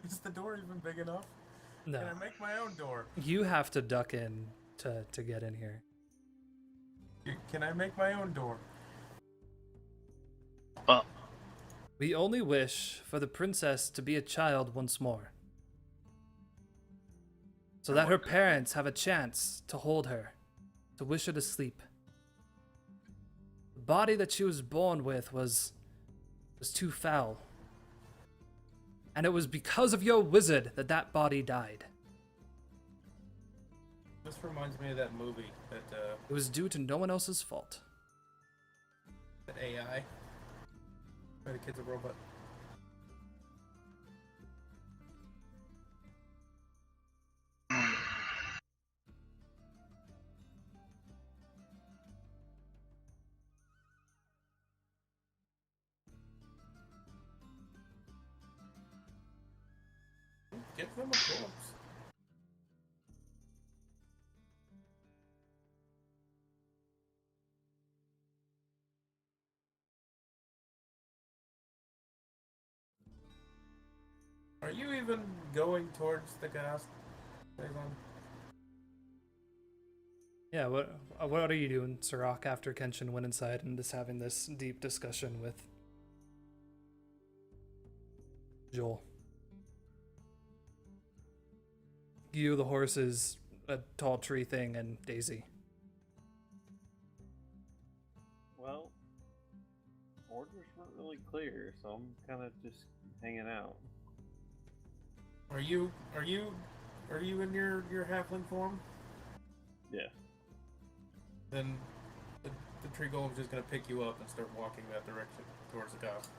Is the door even big enough? No. Can I make my own door? You have to duck in to get in here. Can I make my own door? Well, We only wish for the princess to be a child once more, so that her parents have a chance to hold her, to wish her to sleep. The body that she was born with was too foul. And it was because of your wizard that that body died. This reminds me of that movie that It was due to no one else's fault. that AI. Where the kid's a robot. Give them a corpse. Are you even going towards the gas Talahm? Yeah, what are you doing, Sirach, after Kenshin went inside and is having this deep discussion with Joel? You, the horses, a tall tree thing, and Daisy. Well, orders weren't really clear, so I'm kind of just hanging out. Are you in your halfling form? Yeah. Then the tree golem's just gonna pick you up and start walking that direction towards the gas.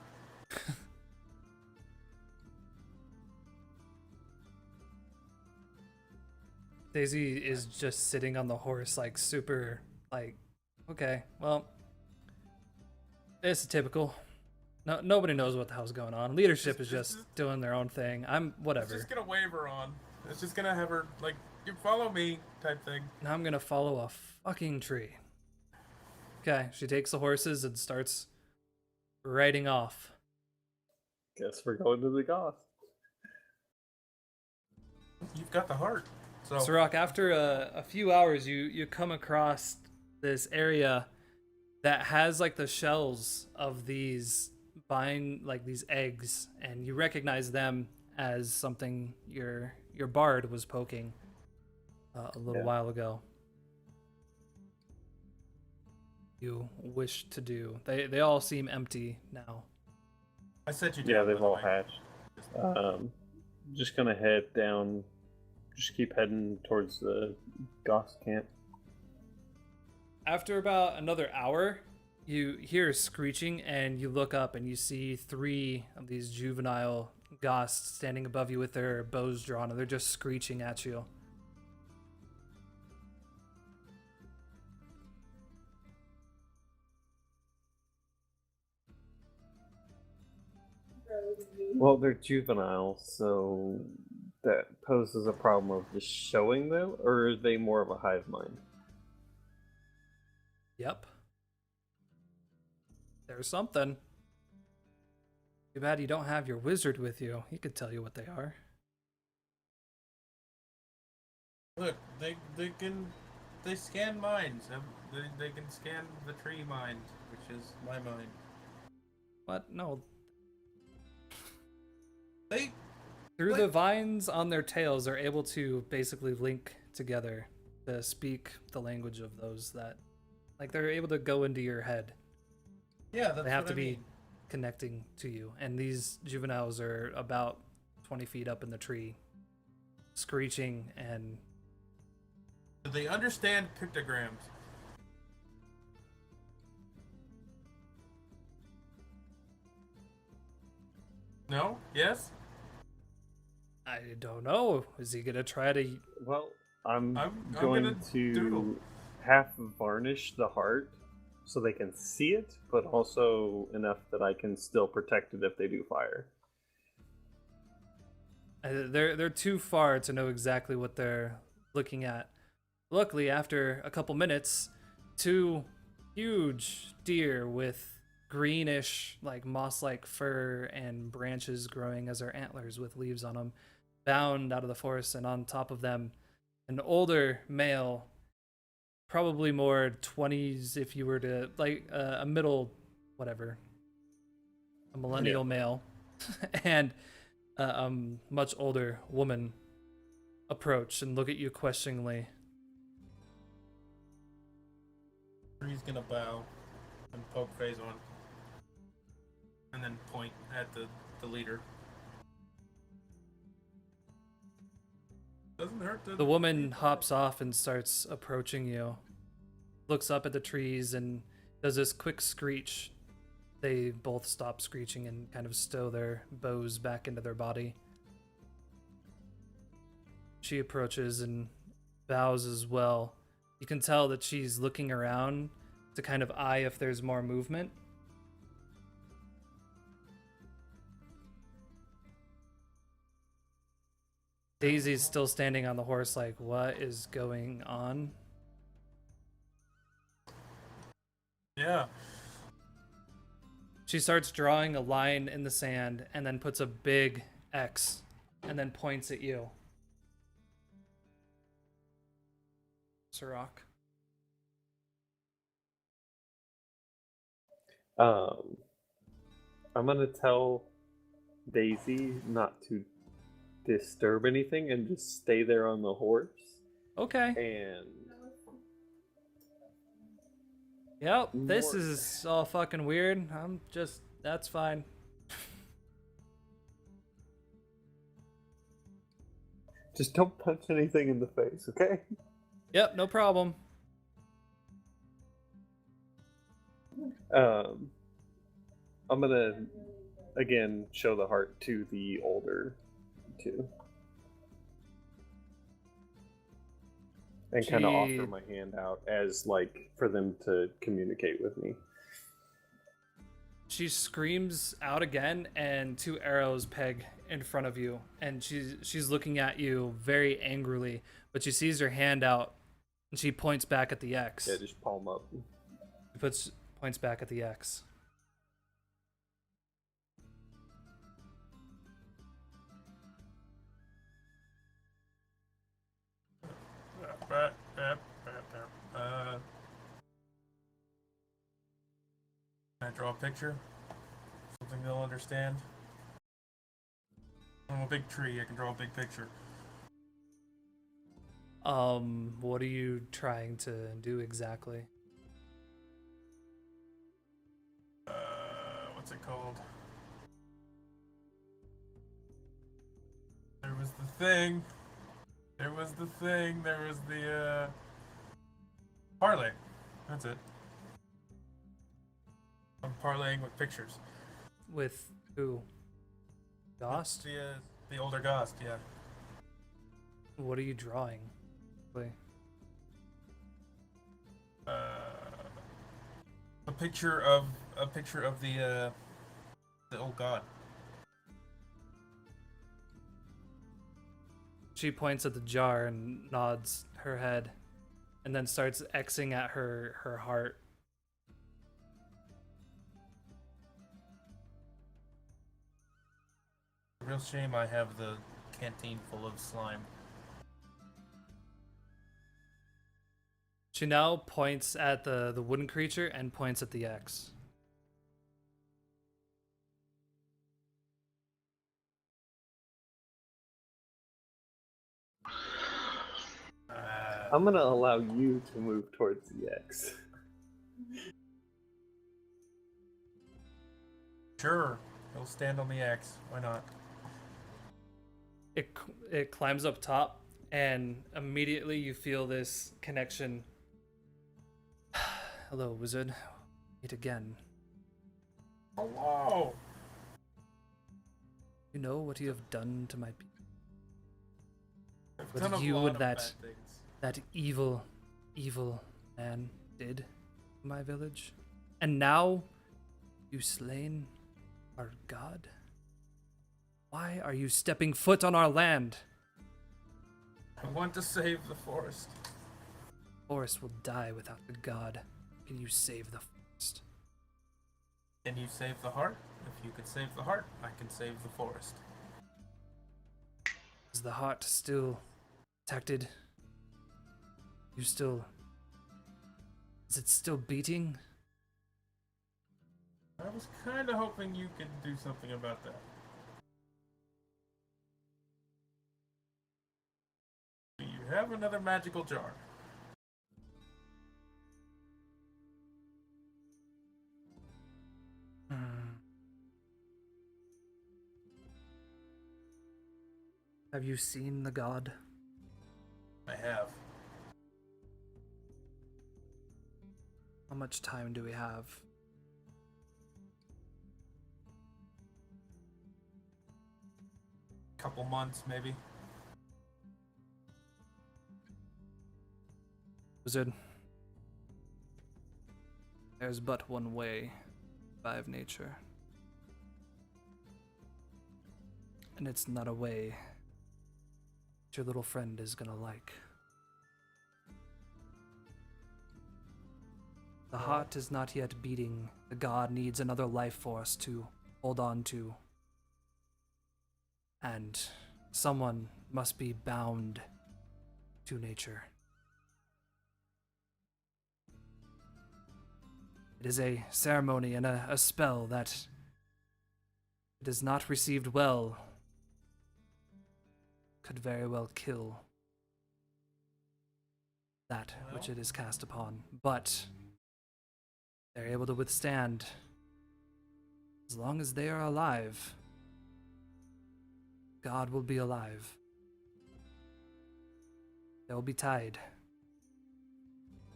Daisy is just sitting on the horse, like, super, like, okay, well, it's typical. No, nobody knows what the hell's going on. Leadership is just doing their own thing. I'm whatever. It's just gonna wave her on. It's just gonna have her like, you follow me type thing. Now I'm gonna follow a fucking tree. Okay, she takes the horses and starts riding off. Guess we're going to the goth. You've got the heart. So Sirach, after a few hours, you come across this area that has like the shells of these like these eggs, and you recognize them as something your bard was poking a little while ago. You wish to do. They all seem empty now. I said you. Yeah, they've all hatched. Just gonna head down. Just keep heading towards the goth camp. After about another hour, you hear screeching and you look up and you see 3 of these juvenile ghosts standing above you with their bows drawn, and they're just screeching at you. Well, they're juvenile, so that poses a problem of just showing them, or are they more of a hive mind? Yep. There's something. Too bad you don't have your wizard with you. He could tell you what they are. Look, they scan minds. They can scan the tree mind, which is my mind. What? No. They Through the vines on their tails, they're able to basically link together to speak the language of those that, like, they're able to go into your head. yeah, that's They have what to I be mean. connecting to you. And these juveniles are about 20 feet up in the tree, screeching and... Do they understand pictograms? No? Yes? I don't know. Is he gonna try to... Well, I'm I'm going gonna to doodle. half varnish the heart so they can see it, but also enough that I can still protect it if they do fire. They're too far to know exactly what they're looking at. Luckily, after a couple minutes, 2 huge deer with greenish, like moss-like fur and branches growing as their antlers with leaves on them, bound out of the forest, and on top of them, an older male, probably more 20s if you were to like a middle, whatever, a millennial male, and a much older woman approach and look at you questioningly. He's gonna bow and poke phase one, and then point at the leader. Doesn't hurt to. The woman hops off and starts approaching you, looks up at the trees and does this quick screech. They both stop screeching and kind of stow their bows back into their body. She approaches and bows as well. You can tell that she's looking around to kind of eye if there's more movement. Daisy's still standing on the horse like, what is going on? Yeah. She starts drawing a line in the sand and then puts a big X and then points at you. Sirach. I'm gonna tell Daisy not to disturb anything and just stay there on the horse. Okay. And Yep, this is all fucking weird. That's fine. just don't punch anything in the face, okay? Yep, no problem. I'm gonna again show the heart to the older two. And kind of offer my hand out as like for them to communicate with me. She screams out again, and two arrows peg in front of you, and she's looking at you very angrily, but she sees her hand out, and she points back at the X. Yeah, just palm up. She points back at the X. Can I draw a picture? Something they'll understand. I'm a big tree. I can draw a big picture. What are you trying to do exactly? What's it called? There was the thing. There was the parlay. That's it. I'm parlaying with pictures. With who? Gost? The older Gost, yeah. What are you drawing? A picture of the old god. She points at the jar and nods her head, and then starts Xing at her heart. Real shame I have the canteen full of slime. She now points at the wooden creature and points at the X. I'm gonna allow you to move towards the X. Sure, he'll stand on the X. Why not? It climbs up top, and immediately you feel this connection. Hello, wizard. Meet again. Hello. You know what you have done to my people. I've What done a you lot and of that bad things. that evil man did to my village, and now you slain our god. Why are you stepping foot on our land? I want to save the forest. Forest will die without the god. Can you save the forest? Can you save the heart? If you can save the heart, I can save the forest. Is the heart still protected? You still... Is it still beating? I was kind of hoping you could do something about that. Do you have another magical jar? Have you seen the god? I have. How much time do we have? Couple months, maybe. Wizard, there's but one way by of nature. And it's not a way that your little friend is gonna like. The heart is not yet beating. The god needs another life force to hold on to. And someone must be bound to nature. It is a ceremony and a spell that it is not received well could very well kill that which it is cast upon. But they're able to withstand as long as they are alive. God will be alive. They'll be tied.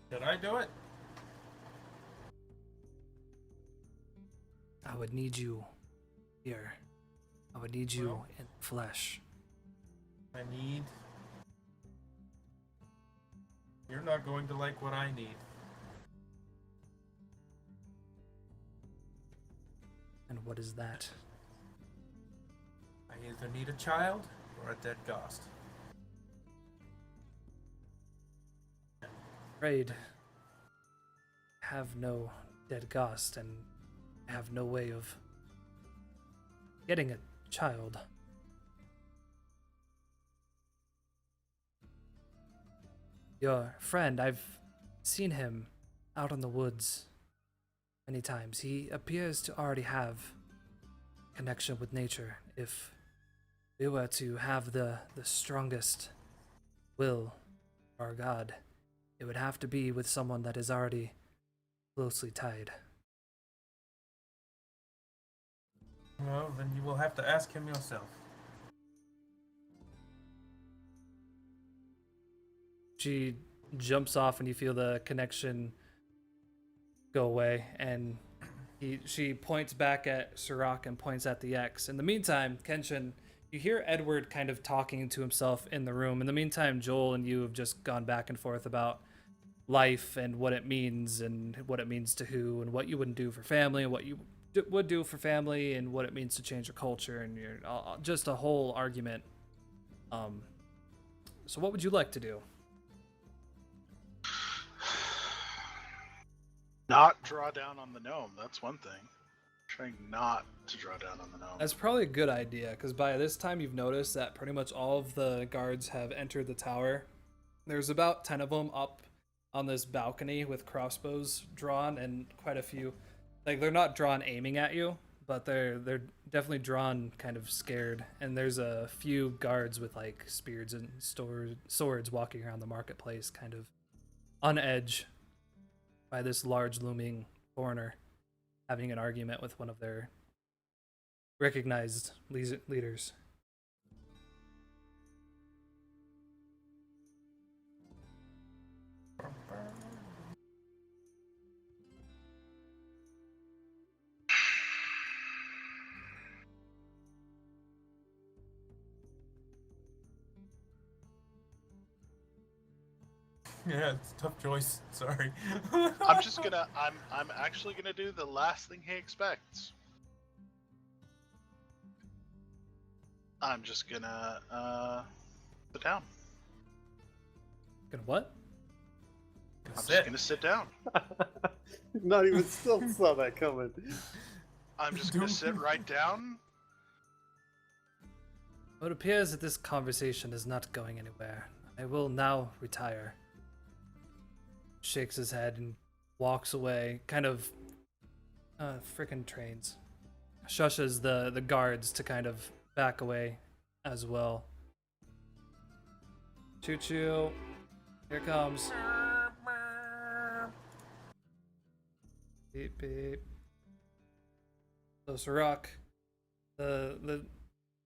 Did I do it? I would need you here. I would need you in flesh. I need... You're not going to like what I need. And what is that? I either need a child or a dead ghost. Afraid I have no dead ghost and I have no way of getting a child. Your friend, I've seen him out in the woods many times. He appears to already have connection with nature. If we were to have the strongest will of our God, it would have to be with someone that is already closely tied. Well, then you will have to ask him yourself. She jumps off and you feel the connection go away, and she points back at Sirach and points at the X. In the meantime, Kenshin, you hear Edward kind of talking to himself in the room. In the meantime, Joel and you have just gone back and forth about life and what it means to who and what you wouldn't do for family and what you would do for family and what it means to change your culture, and you're just a whole argument. So what would you like to do? Not draw down on the gnome. That's one thing. Trying not to draw down on the gnome. That's probably a good idea, because by this time you've noticed that pretty much all of the guards have entered the tower. There's about 10 of them up on this balcony with crossbows drawn, and quite a few, like, they're not drawn aiming at you, but they're definitely drawn kind of scared. And there's a few guards with like spears and swords walking around the marketplace, kind of on edge by this large looming foreigner having an argument with one of their recognized leaders. Yeah, it's a tough choice. Sorry. I'm actually gonna do the last thing he expects. I'm just gonna sit down. Gonna what? I'm just gonna sit down. Not even still saw that coming. I'm just gonna sit right down. It appears that this conversation is not going anywhere. I will now retire. Shakes his head and walks away, kind of frickin' trains. Shushes the guards to kind of back away as well. Choo choo. Here it comes. Beep beep. So Sirach, the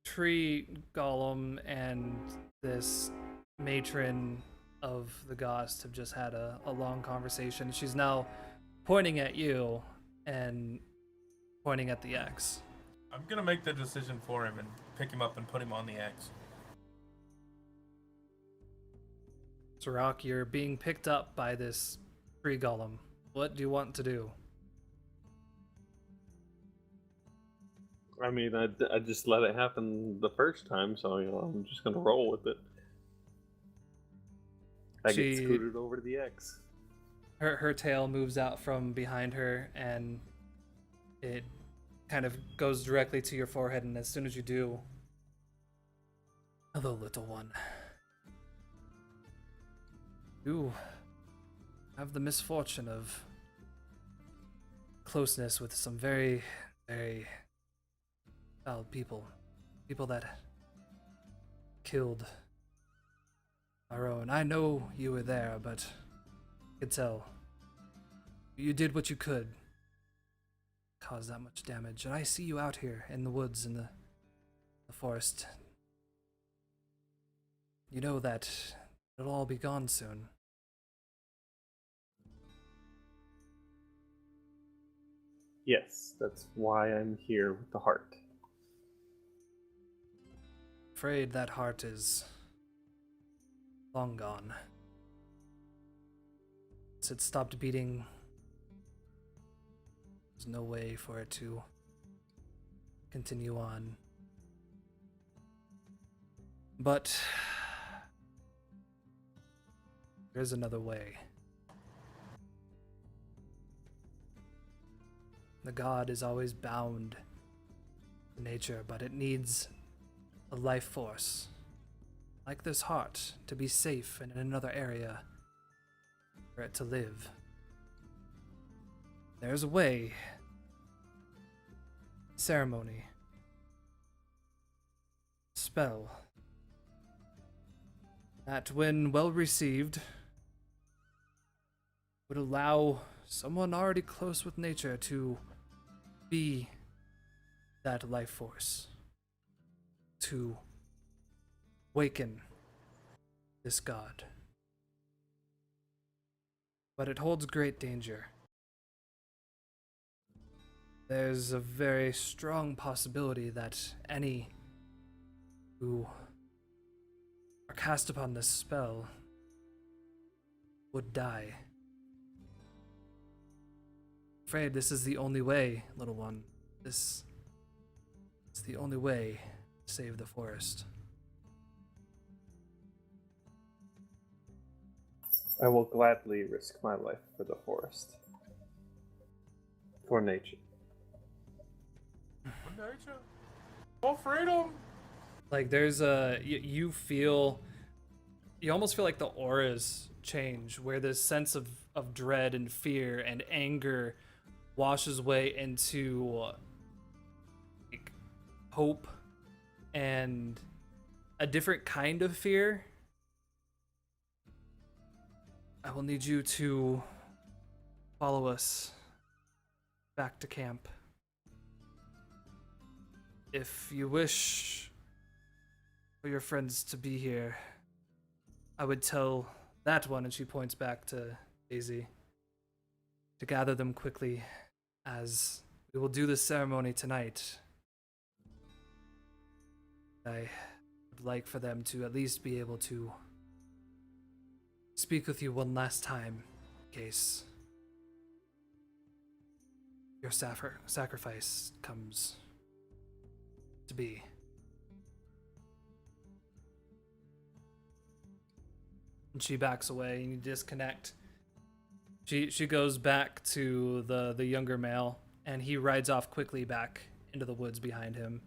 tree golem and this matron of the Ghost have just had a long conversation. She's now pointing at you and pointing at the X. I'm gonna make the decision for him and pick him up and put him on the X. Sirach, you're being picked up by this tree golem. What do you want to do? I mean, I just let it happen the first time, so I'm just gonna roll with it. I get scooted over to the X. Her tail moves out from behind her, and it kind of goes directly to your forehead. And as soon as you do, hello, little one. You have the misfortune of closeness with some very, very foul people. People that killed our own. I know you were there, but I could tell. You did what you could. Cause that much damage. And I see you out here in the woods, in the forest. You know that it'll all be gone soon. Yes, that's why I'm here with the heart. Afraid that heart is long gone. Since it stopped beating, there's no way for it to continue on. But there's another way. The god is always bound to nature, but it needs a life force, like this heart, to be safe in another area for it to live. There's a way. Ceremony. Spell. That, when well received, would allow someone already close with nature to be that life force. To waken this god. But it holds great danger. There's a very strong possibility that any who are cast upon this spell would die. I'm afraid this is the only way, little one. This is the only way to save the forest. I will gladly risk my life for the forest. For nature. For nature. For freedom. Like there's you feel, you almost feel like the auras change, where this sense of dread and fear and anger washes way into like hope and a different kind of fear. I will need you to follow us back to camp. If you wish for your friends to be here, I would tell that one, and she points back to Daisy, to gather them quickly, as we will do the ceremony tonight. I would like for them to at least be able to speak with you one last time, in case your sacrifice comes to be. And she backs away, and you disconnect. She goes back to the younger male and he rides off quickly back into the woods behind him.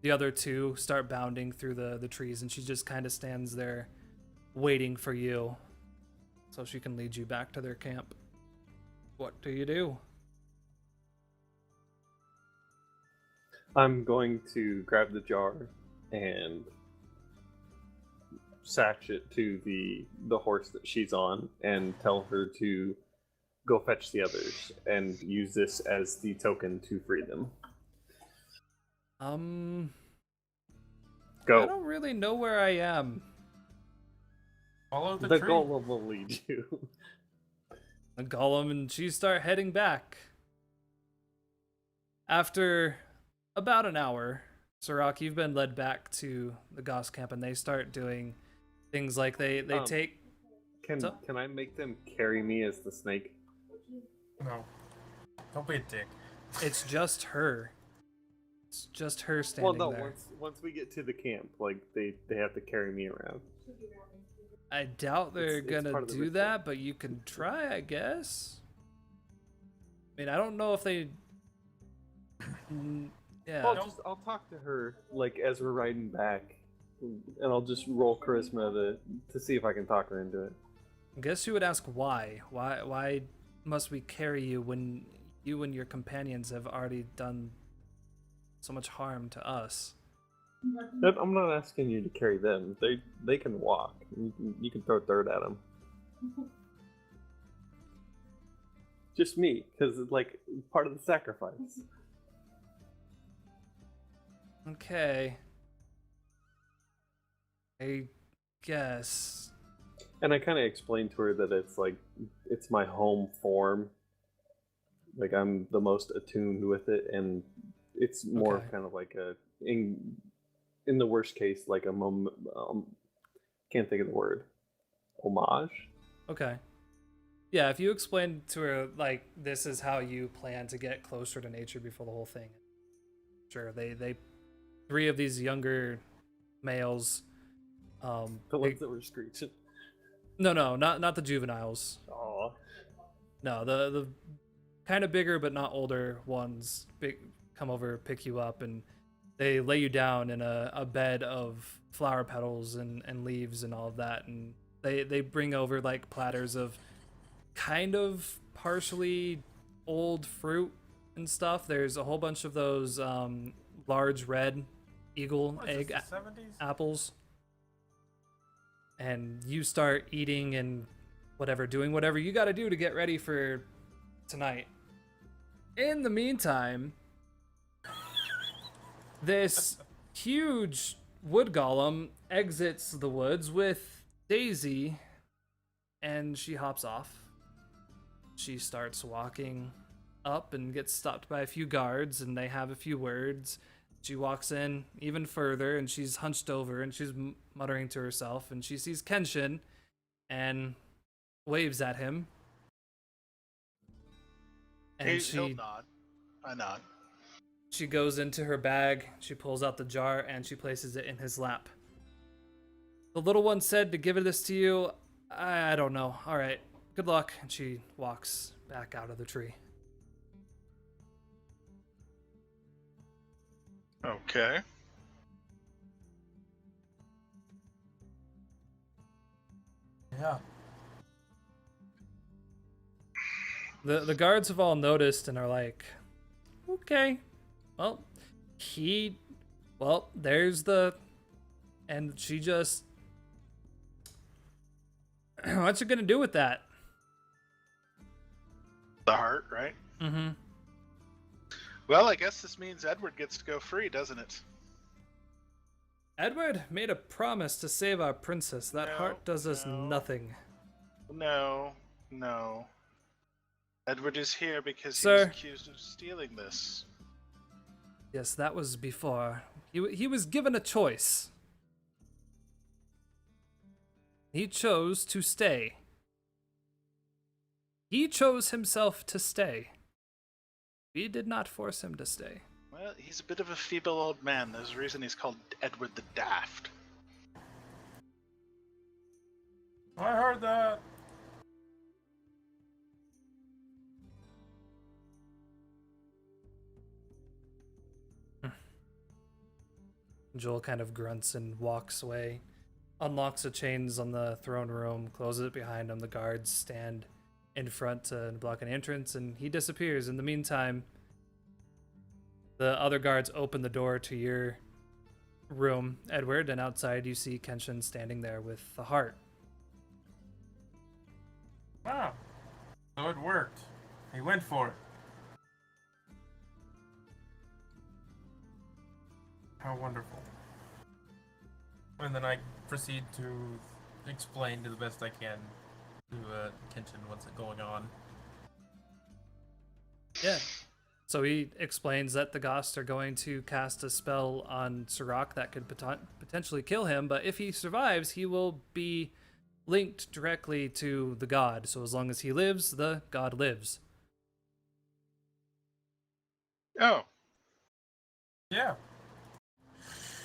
The other two start bounding through the trees, and she just kind of stands there waiting for you so she can lead you back to their camp. What do you do? I'm going to grab the jar and satch it to the horse that she's on and tell her to go fetch the others and use this as the token to free them. Go. I don't really know where I am. Follow the The tree. golem will lead you. The golem and she start heading back. After about an hour, Sirach, you've been led back to the Goss camp, and they start doing things like they take. Can I make them carry me as the snake? No. Don't be a dick. It's just her. It's just her standing Well, no. there. Once we get to the camp, like they have to carry me around. I doubt they're It's gonna part of the do ritual. that, but you can try, I guess. I mean, I don't know if they. Yeah. Well, I'll talk to her like as we're riding back, and I'll just roll charisma to see if I can talk her into it. I guess you would ask why. Why must we carry you when you and your companions have already done so much harm to us? I'm not asking you to carry them. They can walk. You can throw dirt at them. Just me, because it's like part of the sacrifice. Okay. I guess. And I kind of explained to her that it's my home form. Like I'm the most attuned with it, and it's more Okay. kind of like in the worst case, like a can't think of the word, homage. Okay. Yeah, if you explain to her, like, this is how you plan to get closer to nature before the whole thing. Sure, they 3 of these younger males, The they- ones that were screeching. no, not the juveniles. Aw. No, the kind of bigger but not older ones come over, pick you up, and they lay you down in a bed of flower petals and leaves and all of that, and they bring over like platters of kind of partially old fruit and stuff. There's a whole bunch of those large red eagle What is egg this, the 70s? apples, and you start eating and doing whatever you got to do to get ready for tonight. In the meantime, this huge wood golem exits the woods with Daisy, and she hops off. She starts walking up and gets stopped by a few guards, and they have a few words. She walks in even further, and she's hunched over, and she's muttering to herself, and she sees Kenshin and waves at him. And He'll nod. I nod. she goes into her bag, she pulls out the jar, and she places it in his lap. The little one said to give this to you. I don't know. All right, good luck. And she walks back out of the tree. Okay. Yeah. The guards have all noticed and are like, okay, well, there's the, and she just, what you gonna do with that? The heart, right? Mm-hmm. Well, I guess this means Edward gets to go free, doesn't it? Edward made a promise to save our princess. That No, heart does us no. nothing. No. Edward is here because he Sir. was accused of stealing this. Yes, that was before. He was given a choice. He chose to stay. He chose himself to stay. We did not force him to stay. Well, he's a bit of a feeble old man. There's a reason he's called Edward the Daft. I heard that. Joel kind of grunts and walks away, unlocks the chains on the throne room, closes it behind him. The guards stand in front to block an entrance, and he disappears. In the meantime, the other guards open the door to your room, Edward, and outside you see Kenshin standing there with the heart. Ah, so it worked. He went for it. How wonderful. And then I proceed to explain to the best I can to Kenshin what's going on. Yeah. So he explains that the Ghosts are going to cast a spell on Sirach that could potentially kill him, but if he survives, he will be linked directly to the god. So as long as he lives, the god lives. Oh, Yeah.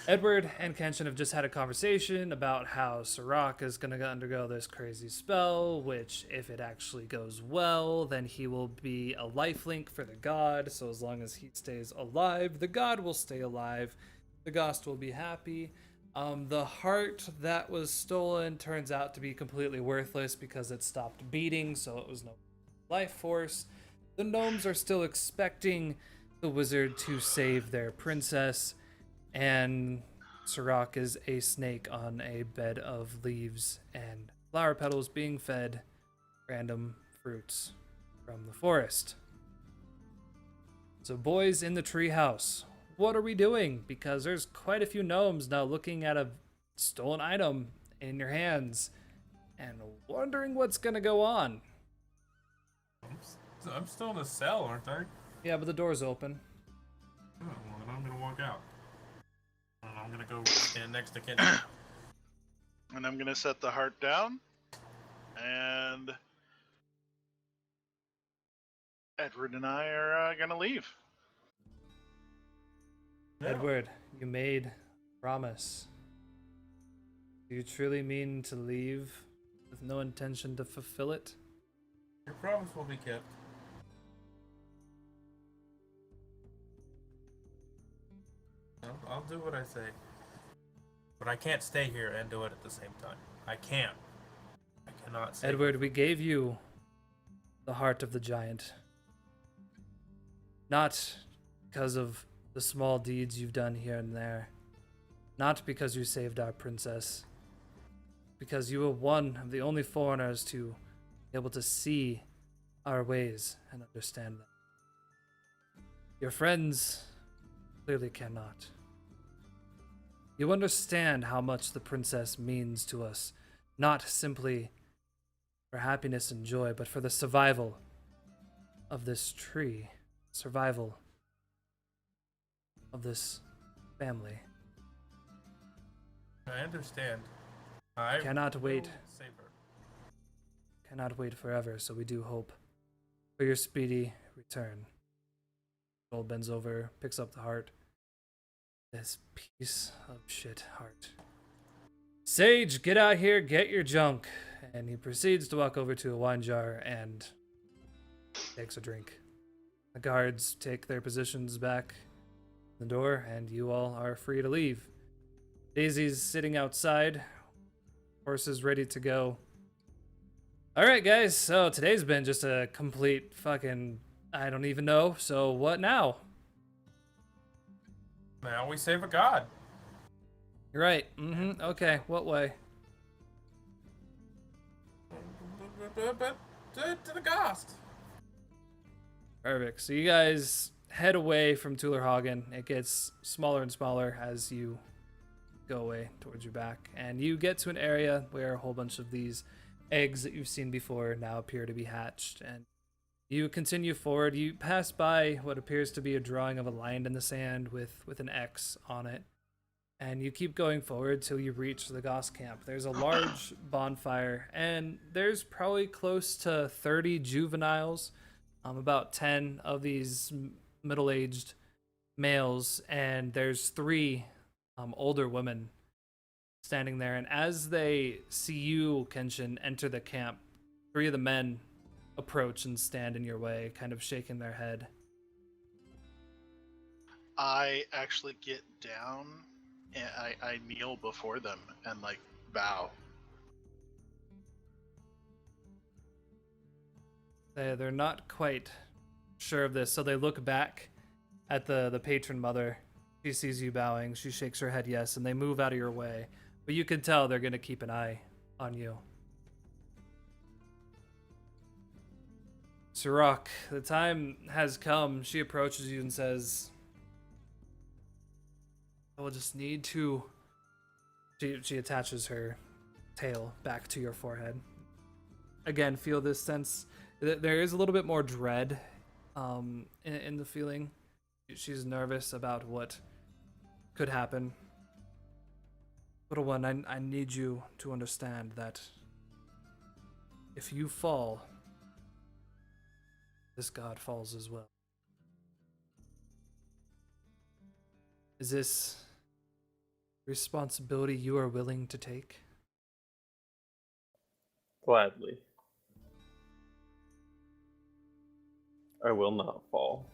Edward and Kenshin have just had a conversation about how Sirach is going to undergo this crazy spell, which, if it actually goes well, then he will be a lifelink for the god. So as long as he stays alive, the god will stay alive. The Ghost will be happy. The heart that was stolen turns out to be completely worthless because it stopped beating, so it was no life force. The gnomes are still expecting the wizard to save their princess, and Sirach is a snake on a bed of leaves and flower petals being fed random fruits from the forest. So, boys in the treehouse, what are we doing? Because there's quite a few gnomes now looking at a stolen item in your hands and wondering what's gonna go on. I'm still in a cell, aren't I? Yeah, but the door's open. Oh, well, then I'm gonna walk out. And I'm gonna go stand next to Kenshin. and I'm gonna set the heart down, and Edward and I are gonna leave. Yeah. Edward, you made a promise. Do you truly mean to leave with no intention to fulfill it? Your promise will be kept. I'll do what I say. But I can't stay here and do it at the same time. I can't. I cannot say. Edward, we gave you the heart of the giant. Not because of the small deeds you've done here and there. Not because you saved our princess. Because you were one of the only foreigners to be able to see our ways and understand them. Your friends clearly cannot. You understand how much the princess means to us, not simply for happiness and joy, but for the survival of this tree, survival of this family. I understand. I Cannot wait. will save her. Cannot wait forever, so we do hope for your speedy return. Joel bends over, picks up the heart. This piece of shit heart. Sage, get out here, get your junk. And he proceeds to walk over to a wine jar and takes a drink. The guards take their positions back the door, and you all are free to leave. Daisy's sitting outside, horses ready to go. Alright, guys, so today's been just a complete fucking, I don't even know, so what now? Now we save a god. You're right. Okay, what way? But to the Ghost. Perfect. So you guys head away from Tullerhagen. It gets smaller and smaller as you go away towards your back. And you get to an area where a whole bunch of these eggs that you've seen before now appear to be hatched. And you continue forward. You pass by what appears to be a drawing of a line in the sand with an X on it. And you keep going forward till you reach the Goss camp. There's a large bonfire, and there's probably close to 30 juveniles, about 10 of these middle-aged males, and there's 3 older women standing there. And as they see you, Kenshin, enter the camp, 3 of the men approach and stand in your way, kind of shaking their head. I actually get down I kneel before them and like bow. They're not quite sure of this, so they look back at the patron mother. She sees you bowing. She shakes her head yes, and they move out of your way. But you can tell they're going to keep an eye on you. Sirach, the time has come. She approaches you and says, I will just need to... She attaches her tail back to your forehead. Again, feel this sense. There is a little bit more dread in the feeling. She's nervous about what could happen. Little one, I need you to understand that if you fall, this god falls as well. Is this responsibility you are willing to take? Gladly. I will not fall.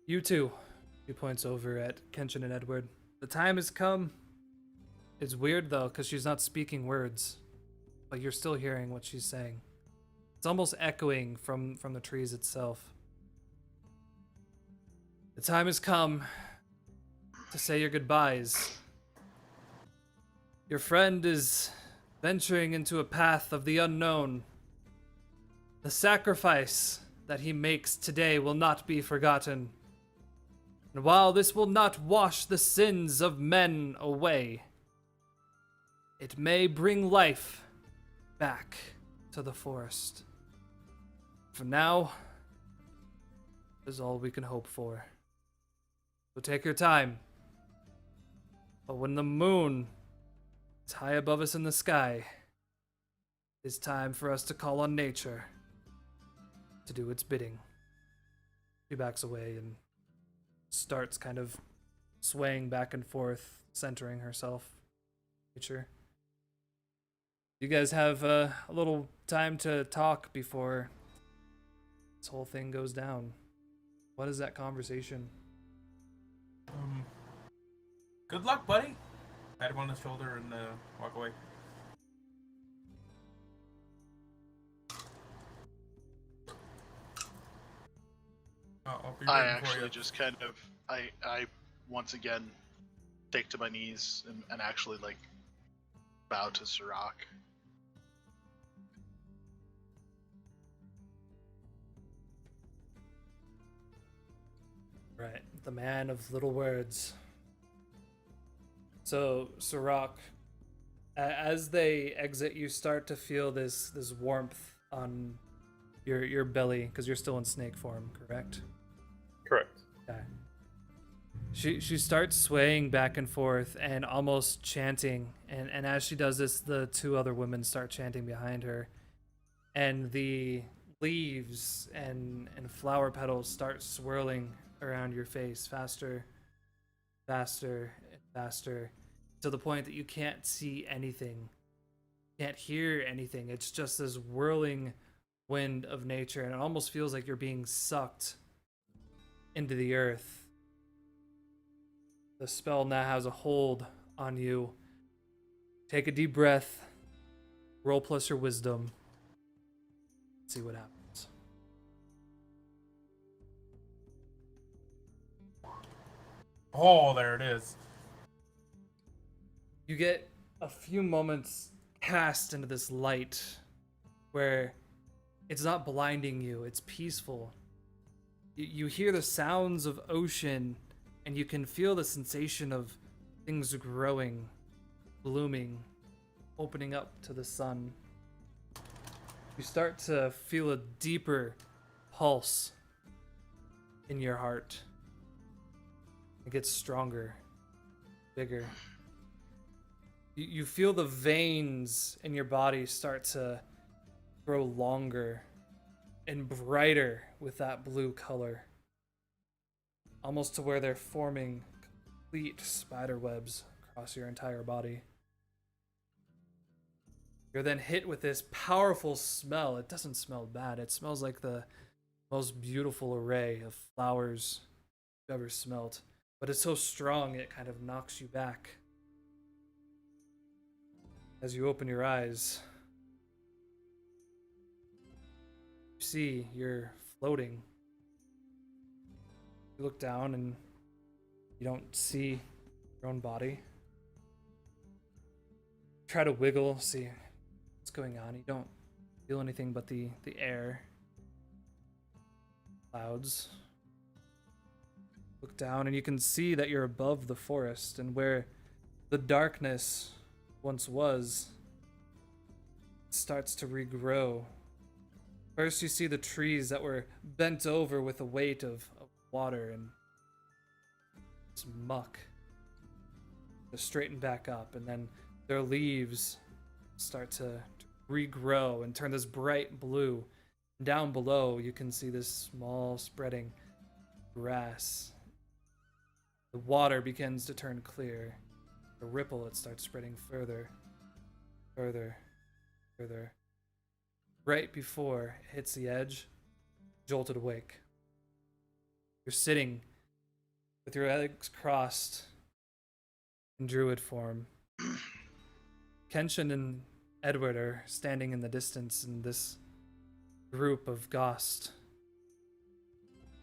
You too. He points over at Kenshin and Edward. The time has come. It's weird though, because she's not speaking words, but you're still hearing what she's saying. It's almost echoing from the trees itself. The time has come to say your goodbyes. Your friend is venturing into a path of the unknown. The sacrifice that he makes today will not be forgotten. And while this will not wash the sins of men away, it may bring life back to the forest. For now, is all we can hope for. So take your time. But when the moon is high above us in the sky, it's time for us to call on nature to do its bidding. She backs away and starts kind of swaying back and forth, centering herself. Nature. You guys have a little time to talk before this whole thing goes down. What is that conversation? Good luck, buddy. Pat him on the shoulder and walk away. I'll be I waiting for actually you. just kind of I once again take to my knees and actually like bow to Sirach. Right, the man of little words. So, Sirach, as they exit, you start to feel this warmth on your belly because you're still in snake form, correct? Correct. Okay. She starts swaying back and forth and almost chanting, and as she does this, the two other women start chanting behind her, and the leaves and flower petals start swirling around your face faster, faster, and faster, to the point that you can't see anything, can't hear anything. It's just this whirling wind of nature, and it almost feels like you're being sucked into the earth. The spell now has a hold on you. Take a deep breath. Roll plus your wisdom. See what happens. Oh, there it is. You get a few moments cast into this light where it's not blinding you, it's peaceful. You hear the sounds of ocean, and you can feel the sensation of things growing, blooming, opening up to the sun. You start to feel a deeper pulse in your heart. It gets stronger, bigger. You feel the veins in your body start to grow longer and brighter with that blue color, almost to where they're forming complete spider webs across your entire body. You're then hit with this powerful smell. It doesn't smell bad. It smells like the most beautiful array of flowers you've ever smelt. but it's so strong it kind of knocks you back. As you open your eyes, you see you're floating. You look down and you don't see your own body. Try to wiggle, see what's going on. You don't feel anything but the air, clouds. Look down and you can see that you're above the forest, and where the darkness once was starts to regrow. First you see the trees that were bent over with the weight of water and muck to straighten back up, and then their leaves start to regrow and turn this bright blue. Down below you can see this small spreading grass. The water begins to turn clear. The ripple, it starts spreading further, further, further. Right before it hits the edge, jolted awake. You're sitting with your legs crossed in druid form. Kenshin and Edward are standing in the distance, and this group of Ghost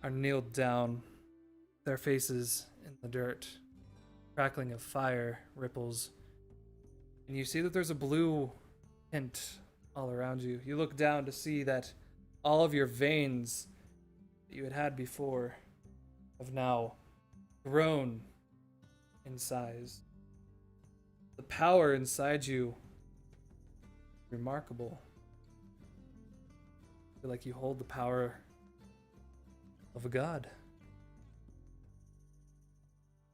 are kneeled down, their faces in the dirt. Crackling of fire ripples, and you see that there's a blue hint all around you. You look down to see that all of your veins that you had before have now grown in size. The power inside you, remarkable. I feel like you hold the power of a god.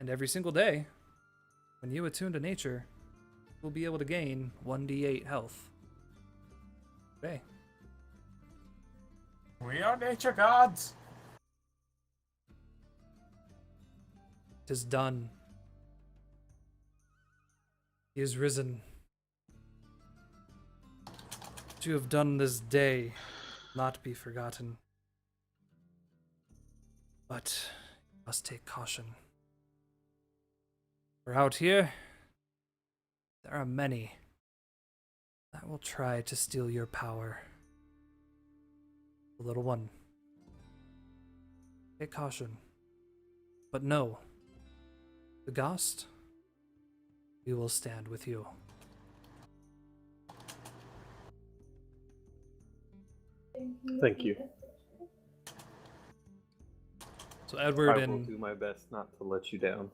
And every single day, when you attune to nature, you'll be able to gain 1d8 health. Okay. We are nature gods. It is done. He is risen. What you have done this day will not be forgotten. But you must take caution. For out here, there are many that will try to steal your power. The little one. Take caution. But know, the Ghost, we will stand with you. Thank you. So Edward I will and do my best not to let you down.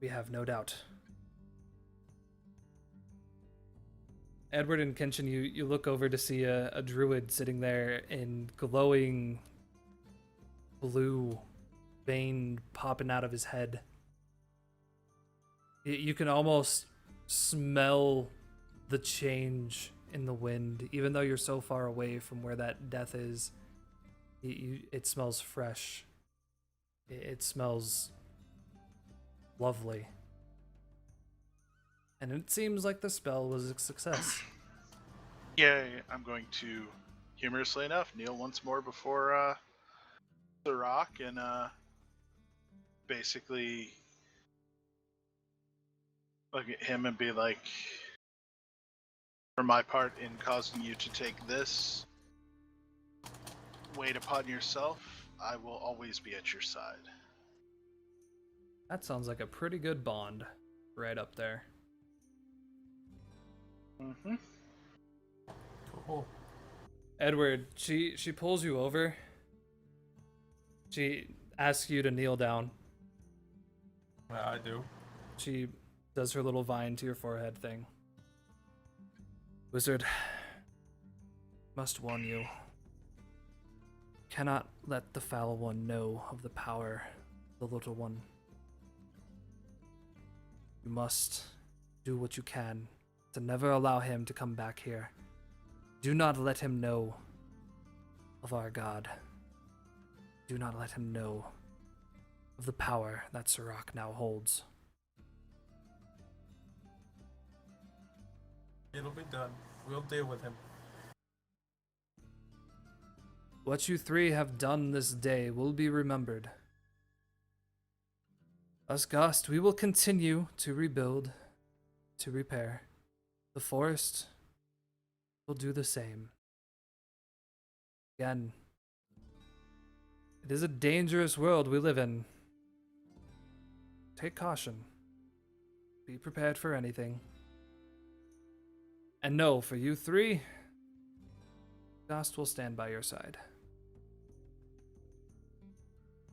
we have no doubt. Edward and Kenshin, you look over to see a druid sitting there in glowing blue vein popping out of his head. You can almost smell the change in the wind, even though you're so far away from where that death is. It smells fresh. It smells lovely. And it seems like the spell was a success. Yeah, I'm going to, humorously enough, kneel once more before the rock and basically look at him and be like, for my part in causing you to take this weight upon yourself, I will always be at your side. That sounds like a pretty good bond right up there. Mm-hmm. Cool. Edward, she pulls you over. She asks you to kneel down. Yeah, I do. She does her little vine to your forehead thing. Wizard, must warn you. Cannot let the foul one know of the power of the little one. You must do what you can to never allow him to come back here. Do not let him know of our God. Do not let him know of the power that Sirach now holds. It'll be done. We'll deal with him. What you three have done this day will be remembered. Us Ghost, we will continue to rebuild, to repair. The forest will do the same. Again, it is a dangerous world we live in. Take caution. Be prepared for anything. And know, for you three, Ghost will stand by your side.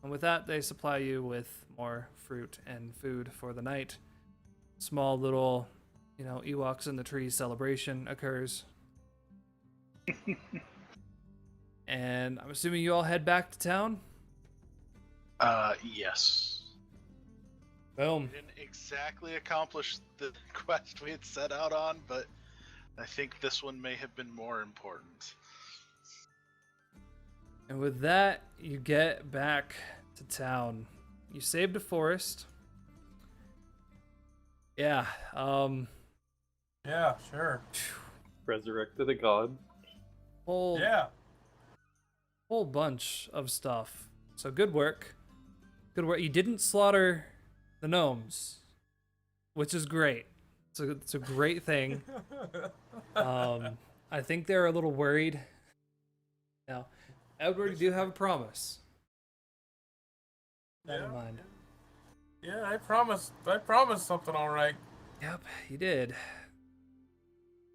And with that, they supply you with more fruit and food for the night. Small little, Ewoks in the tree celebration occurs. And I'm assuming you all head back to town? Yes. Boom. We didn't exactly accomplish the quest we had set out on, but I think this one may have been more important. And with that, you get back to town. You saved a forest. Yeah, Yeah, sure. Resurrected a god. whole Yeah. whole bunch of stuff. So good work. Good work. You didn't slaughter the gnomes, which is great. It's a great thing. I think they're a little worried. Now, Edward, you do have a promise. Keep that in mind. Yeah, I promised something all right. Yep, you did.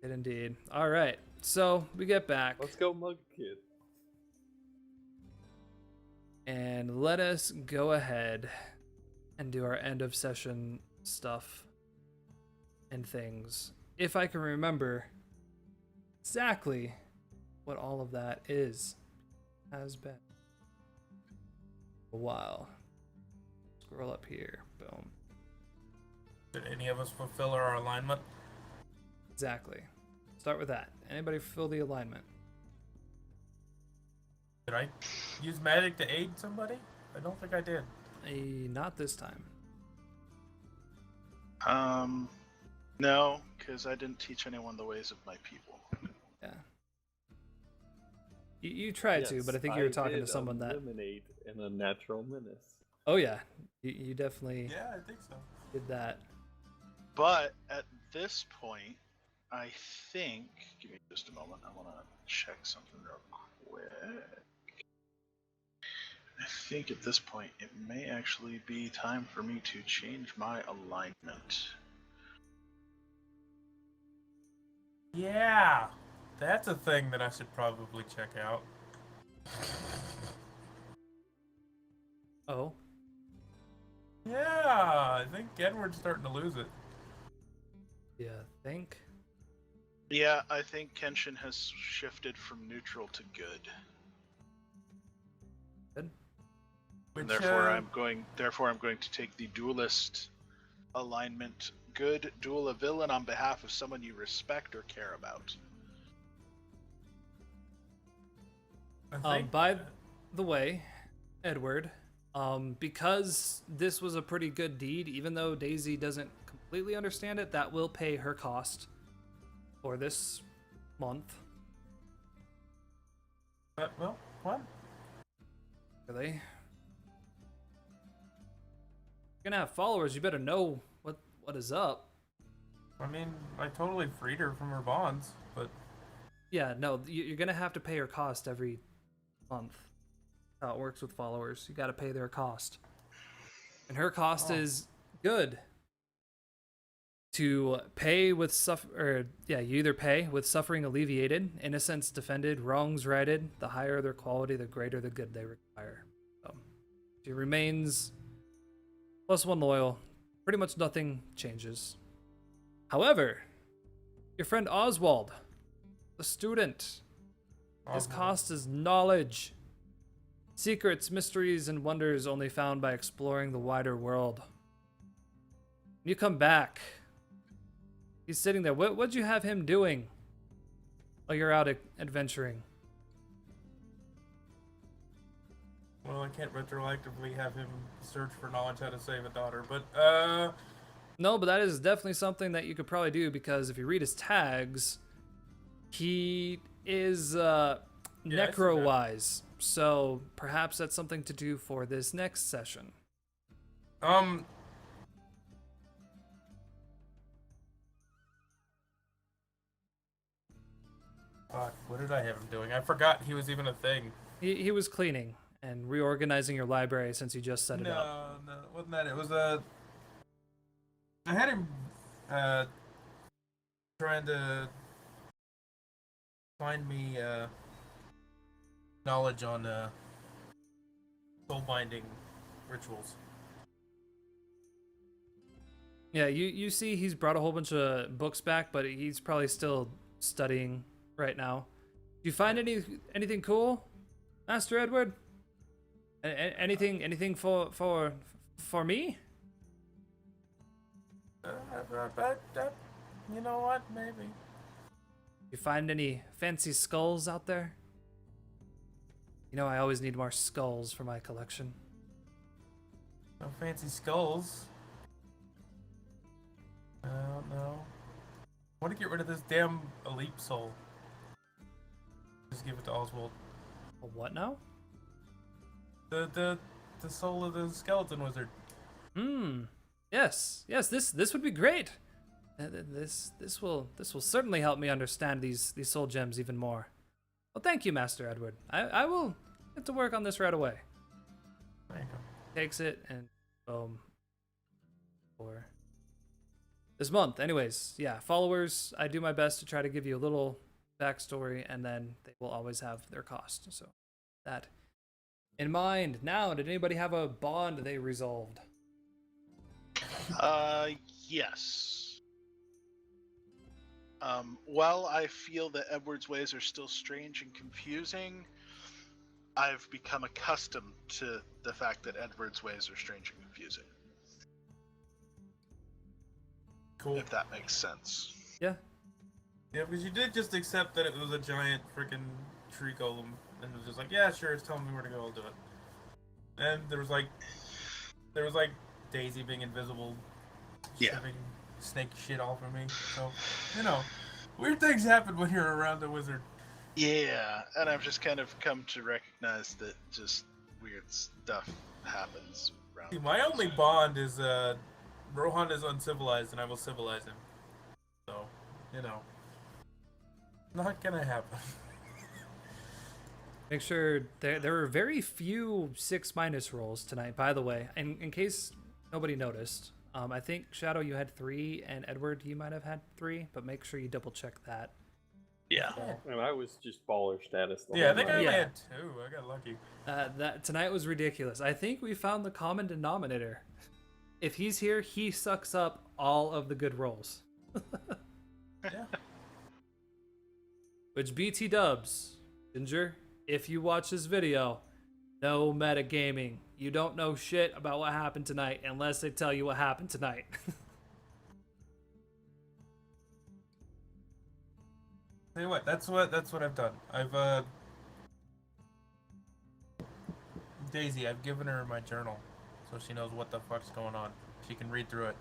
Did indeed. All right, so we get back. Let's go, Mug Kid. And let us go ahead and do our end of session stuff and things. If I can remember exactly what all of that has been a while. Scroll up here. Boom. Did any of us fulfill our alignment? Exactly. Start with that. Anybody fulfill the alignment? Did I use magic to aid somebody? I don't think I did. Not this time. No, because I didn't teach anyone the ways of my people. Yeah. You tried to, but I think you were talking to someone that. Eliminate an unnatural menace. Oh yeah, you definitely Yeah, I think so. did that. But at this point, I think. Give me just a moment. I want to check something real quick. I think at this point, it may actually be time for me to change my alignment. Yeah, that's a thing that I should probably check out. Oh. Yeah, I think Edward's starting to lose it. Yeah, think. Yeah, I think Kenshin has shifted from neutral to good. Good. And Which, therefore I'm going to take the duelist alignment. Good, duel a villain on behalf of someone you respect or care about. I think, By the way, Edward, because this was a pretty good deed, even though Daisy doesn't completely understand it, that will pay her cost for this month. well, what? Really? You're gonna have followers, you better know what is up. I mean, I totally freed her from her bonds, but Yeah, no, you're gonna have to pay her cost every month. How it works with followers, you gotta pay their cost, and her cost is good. To pay with you either pay with suffering alleviated, innocence defended, wrongs righted. The higher their quality, the greater the good they require. So she remains +1 loyal. Pretty much nothing changes. However, your friend Oswald, the student, his cost is knowledge. Secrets, mysteries, and wonders only found by exploring the wider world. When you come back, he's sitting there. What'd you have him doing while you're out adventuring? well, I can't retroactively have him search for knowledge how to save a daughter, but No, but that is definitely something that you could probably do, because if you read his tags, he is necro-wise. So perhaps that's something to do for this next session. Fuck, what did I have him doing? I forgot he was even a thing. He was cleaning and reorganizing your library since you just set it up. No, wasn't that it? It was I had him trying to find me knowledge on soul binding rituals. Yeah, you see he's brought a whole bunch of books back, but he's probably still studying right now. Do you find anything cool, Master Edward? Anything for me? You know what? Maybe. You find any fancy skulls out there? You know I always need more skulls for my collection. No fancy skulls. I don't know. I want to get rid of this damn elite soul. Just give it to Oswald. A what now? The soul of the skeleton wizard. Yes. This would be great. This will certainly help me understand these soul gems even more. Well, thank you, Master Edward. I will get to work on this right away. There you go. Takes it and for this month. Anyways, yeah, followers. I do my best to try to give you a little backstory, and then they will always have their cost. So that in mind. Now, did anybody have a bond they resolved? Yes. While I feel that Edward's ways are still strange and confusing, I've become accustomed to the fact that Edward's ways are strange and confusing. Cool. If that makes sense. Yeah. Yeah, because you did just accept that it was a giant freaking tree golem, and it was just like, yeah, sure, it's telling me where to go, I'll do it. And there was like Daisy being invisible, shoving snake shit all over me. So, you know, weird things happen when you're around a wizard. Yeah, and I've just kind of come to recognize that just weird stuff happens around. See, my only bond is Rohan is uncivilized, and I will civilize him. So, you know, not gonna happen. Make sure there were very few 6- rolls tonight, by the way. In case nobody noticed, I think Shadow, you had 3, and Edward, you might have had 3, but make sure you double check that. Yeah. And I was just baller status. The Yeah, I whole think I night. only had 2. I got lucky. That tonight was ridiculous. I think we found the common denominator. If he's here, he sucks up all of the good rolls. Yeah. Which BT dubs, Ginger, if you watch this video, no metagaming. You don't know shit about what happened tonight unless they tell you what happened tonight. Tell you what, that's what I've done. I've Daisy, I've given her my journal, so she knows what the fuck's going on. She can read through it.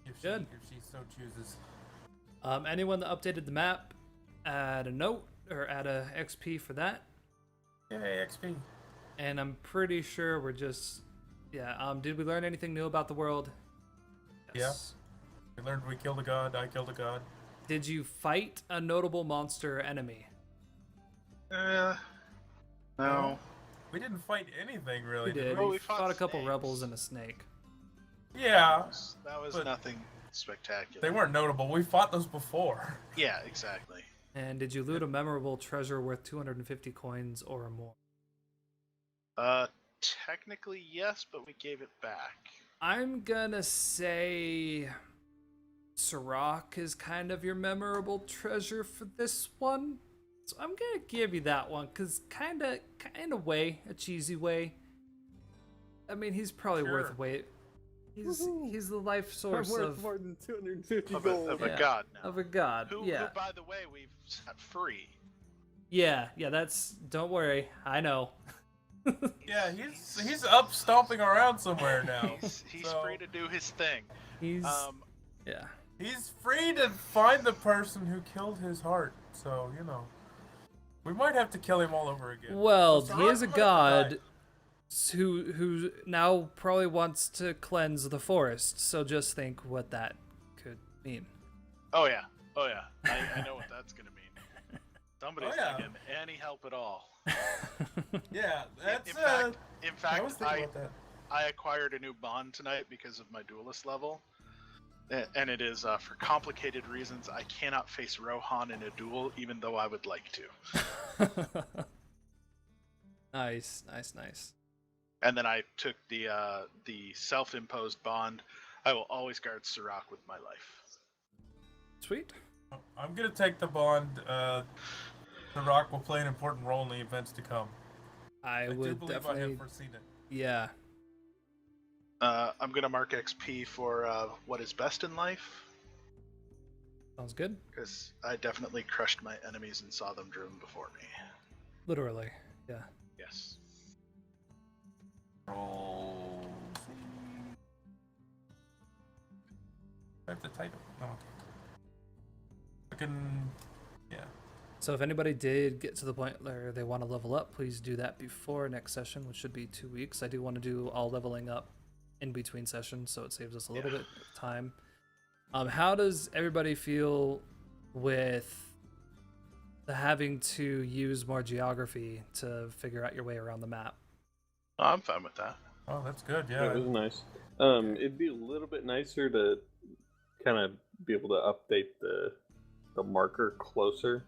If she so chooses. Anyone that updated the map, add a note or add a XP for that. Yay, XP. And I'm pretty sure we're just, did we learn anything new about the world? Yes. We learned we killed a god, I killed a god. Did you fight a notable monster or enemy? No. We didn't fight anything really. We did. Well, We we fought fought a couple snakes. rebels and a snake. Yeah, That was but nothing spectacular. they weren't notable. We fought those before. Yeah, exactly. And did you loot a memorable treasure worth 250 coins or more? Technically yes, but we gave it back. I'm gonna say Sirach is kind of your memorable treasure for this one. So I'm gonna give you that one, cause kind of way, a cheesy way. I mean, he's probably Sure. worth weight. He's the life I'm source worth of more than 250 Of gold. a god now. a god. Who, yeah, by the way, we've set free. yeah. That's. Don't worry, I know. Yeah, he's up stomping around somewhere now. He's So, free to do his thing. He's yeah. He's free to find the person who killed his heart. So, you know. We might have to kill him all over again. Well, So he is a Sirach might have to god who now probably wants to cleanse the forest. So just think what that could mean. Oh yeah. I know what that's gonna mean. Somebody's yeah. not getting any help at all. Yeah, that's In I fact, was thinking about that. I acquired a new bond tonight because of my duelist level. And it is for complicated reasons. I cannot face Rohan in a duel, even though I would like to. Nice. And then I took the self-imposed bond. I will always guard Sirach with my life. Sweet. I'm gonna take the bond. The Rock will play an important role in the events to come. I do would believe definitely. I have foreseen it. Yeah. I'm gonna mark XP for what is best in life, Sounds good. because I definitely crushed my enemies and saw them driven before me. Literally. Yeah. Yes. Roll. I have the title. No. I can. Yeah. So if anybody did get to the point where they want to level up, please do that before next session, which should be 2 weeks. I do want to do all leveling up in between sessions, so it saves us a little bit of time. How does everybody feel with the having to use more geography to figure out your way around the map? Oh, I'm fine with that. Oh, that's good. Yeah, Yeah. it was nice. It'd be a little bit nicer to kind of be able to update the marker closer.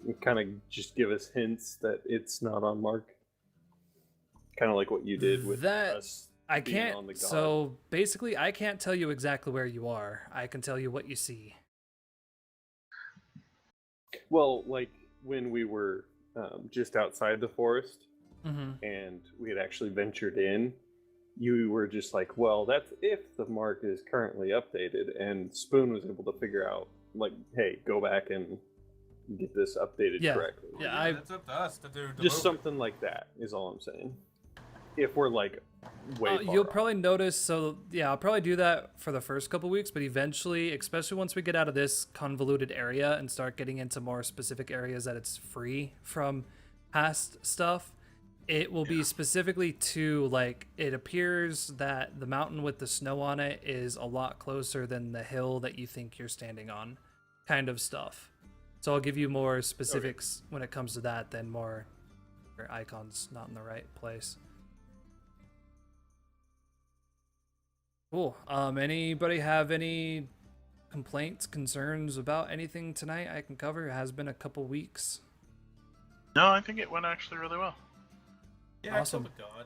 And kind of just give us hints that it's not on mark. Kind of like what you did with that. us. I being can't. on the god. So basically, I can't tell you exactly where you are. I can tell you what you see. Well, like when we were just outside the forest Mm-hmm. and we had actually ventured in, you were just like, well, that's if the mark is currently updated. And Spoon was able to figure out, like, hey, go back and get this updated Yeah. correctly. Yeah, That's up to us to do. Just something like that is all I'm saying. If we're like way far you'll off. probably notice. So yeah, I'll probably do that for the first couple weeks, but eventually, especially once we get out of this convoluted area and start getting into more specific areas that it's free from past stuff, it will be specifically to, like, it appears that the mountain with the snow on it is a lot closer than the hill that you think you're standing on, kind of stuff. So I'll give you more specifics when it comes to that than more your icons not in the right place. Cool. Anybody have any complaints, concerns about anything tonight I can cover? It has been a couple weeks. No, I think it went actually really well. Yeah, Awesome. I killed a god.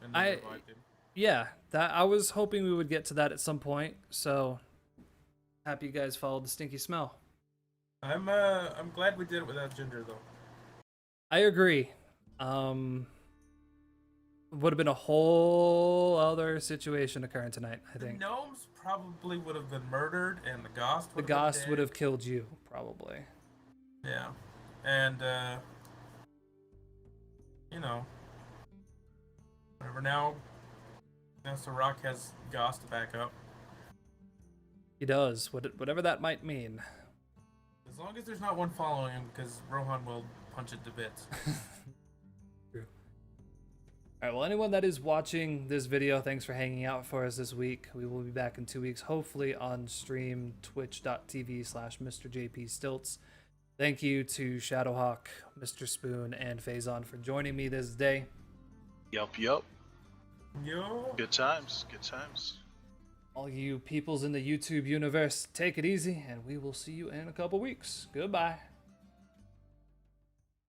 And then revived him. Yeah, that I was hoping we would get to that at some point. So happy you guys followed the stinky smell. I'm glad we did it without Ginger though. I agree. Would have been a whole other situation occurring tonight, I The think. gnomes probably would have been murdered, and the Ghost The would Ghost would have killed you, probably. Yeah, and you know, whatever. Now Sirach has Ghost to back up. He does, whatever that might mean. As long as there's not one following him, because Rohan will punch it to bits. True. Alright, well, anyone that is watching this video, thanks for hanging out for us this week. We will be back in 2 weeks, hopefully on stream, twitch.tv/MrJPStilts. Thank you to Shadowhawk, Mr. Spoon, and Faison for joining me this day. Yup. Yo. Good times. Good times. All you peoples in the YouTube universe, take it easy, and we will see you in a couple weeks. Goodbye.